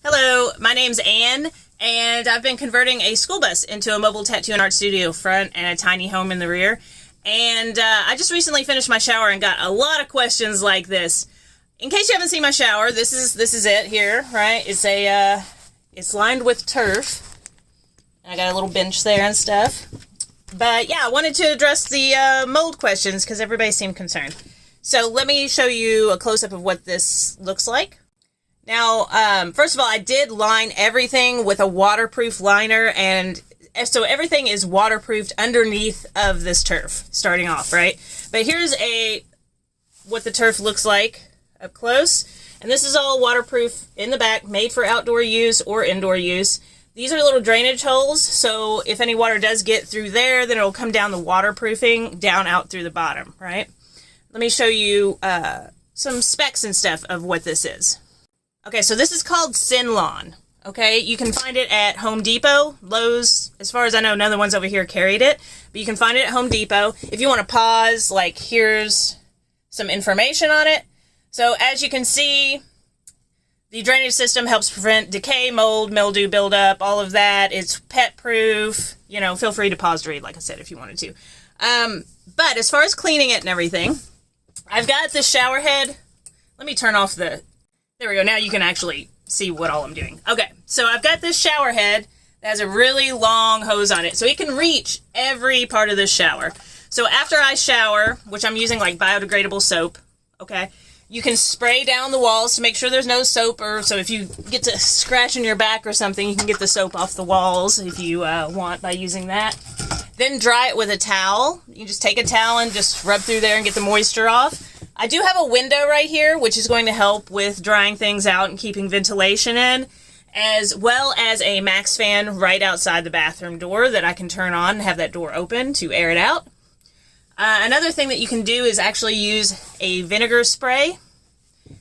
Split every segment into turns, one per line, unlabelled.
Hello, my name's Anne, and I've been converting a school bus into a mobile tattoo and art studio front and a tiny home in the rear. And I just recently finished my shower and got a lot of questions like this. In case you haven't seen my shower, this is it here, right? It's lined with turf. I got a little bench there and stuff. But yeah, I wanted to address the mold questions because everybody seemed concerned. So let me show you a close-up of what this looks like. Now, first of all, I did line everything with a waterproof liner, and so everything is waterproofed underneath of this turf, starting off, right? But here's what the turf looks like up close, and this is all waterproof in the back, made for outdoor use or indoor use. These are little drainage holes, so if any water does get through there, then it'll come down the waterproofing down out through the bottom, right? Let me show you some specs and stuff of what this is. Okay, so this is called Synlon, okay? You can find it at Home Depot, Lowe's. As far as I know, none of the ones over here carried it, but you can find it at Home Depot. If you want to pause, like, here's some information on it. So as you can see, the drainage system helps prevent decay, mold, mildew buildup, all of that. It's pet-proof. You know, feel free to pause to read, like I said, if you wanted to. But as far as cleaning it and everything, I've got this shower head. Let me turn off the... There we go. Now you can actually see what all I'm doing. Okay, so I've got this shower head that has a really long hose on it, so it can reach every part of this shower. So after I shower, which I'm using like biodegradable soap, okay, you can spray down the walls to make sure there's no soap, or so if you get to scratching your back or something, you can get the soap off the walls if you want by using that. Then dry it with a towel. You can just take a towel and just rub through there and get the moisture off. I do have a window right here, which is going to help with drying things out and keeping ventilation in, as well as a max fan right outside the bathroom door that I can turn on and have that door open to air it out. Another thing that you can do is actually use a vinegar spray,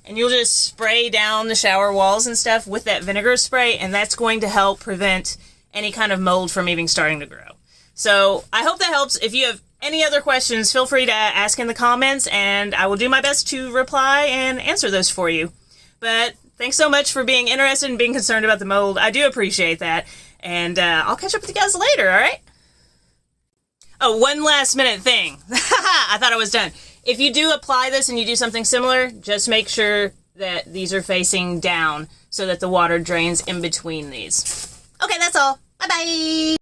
and you'll just spray down the shower walls and stuff with that vinegar spray, and that's going to help prevent any kind of mold from even starting to grow. So I hope that helps. If you have any other questions, feel free to ask in the comments, and I will do my best to reply and answer those for you. But thanks so much for being interested and being concerned about the mold. I do appreciate that, and I'll catch up with you guys later, all right? Oh, one last minute thing. I thought I was done. If you do apply this and you do something similar, just make sure that these are facing down so that the water drains in between these. Okay, that's all. Bye-bye.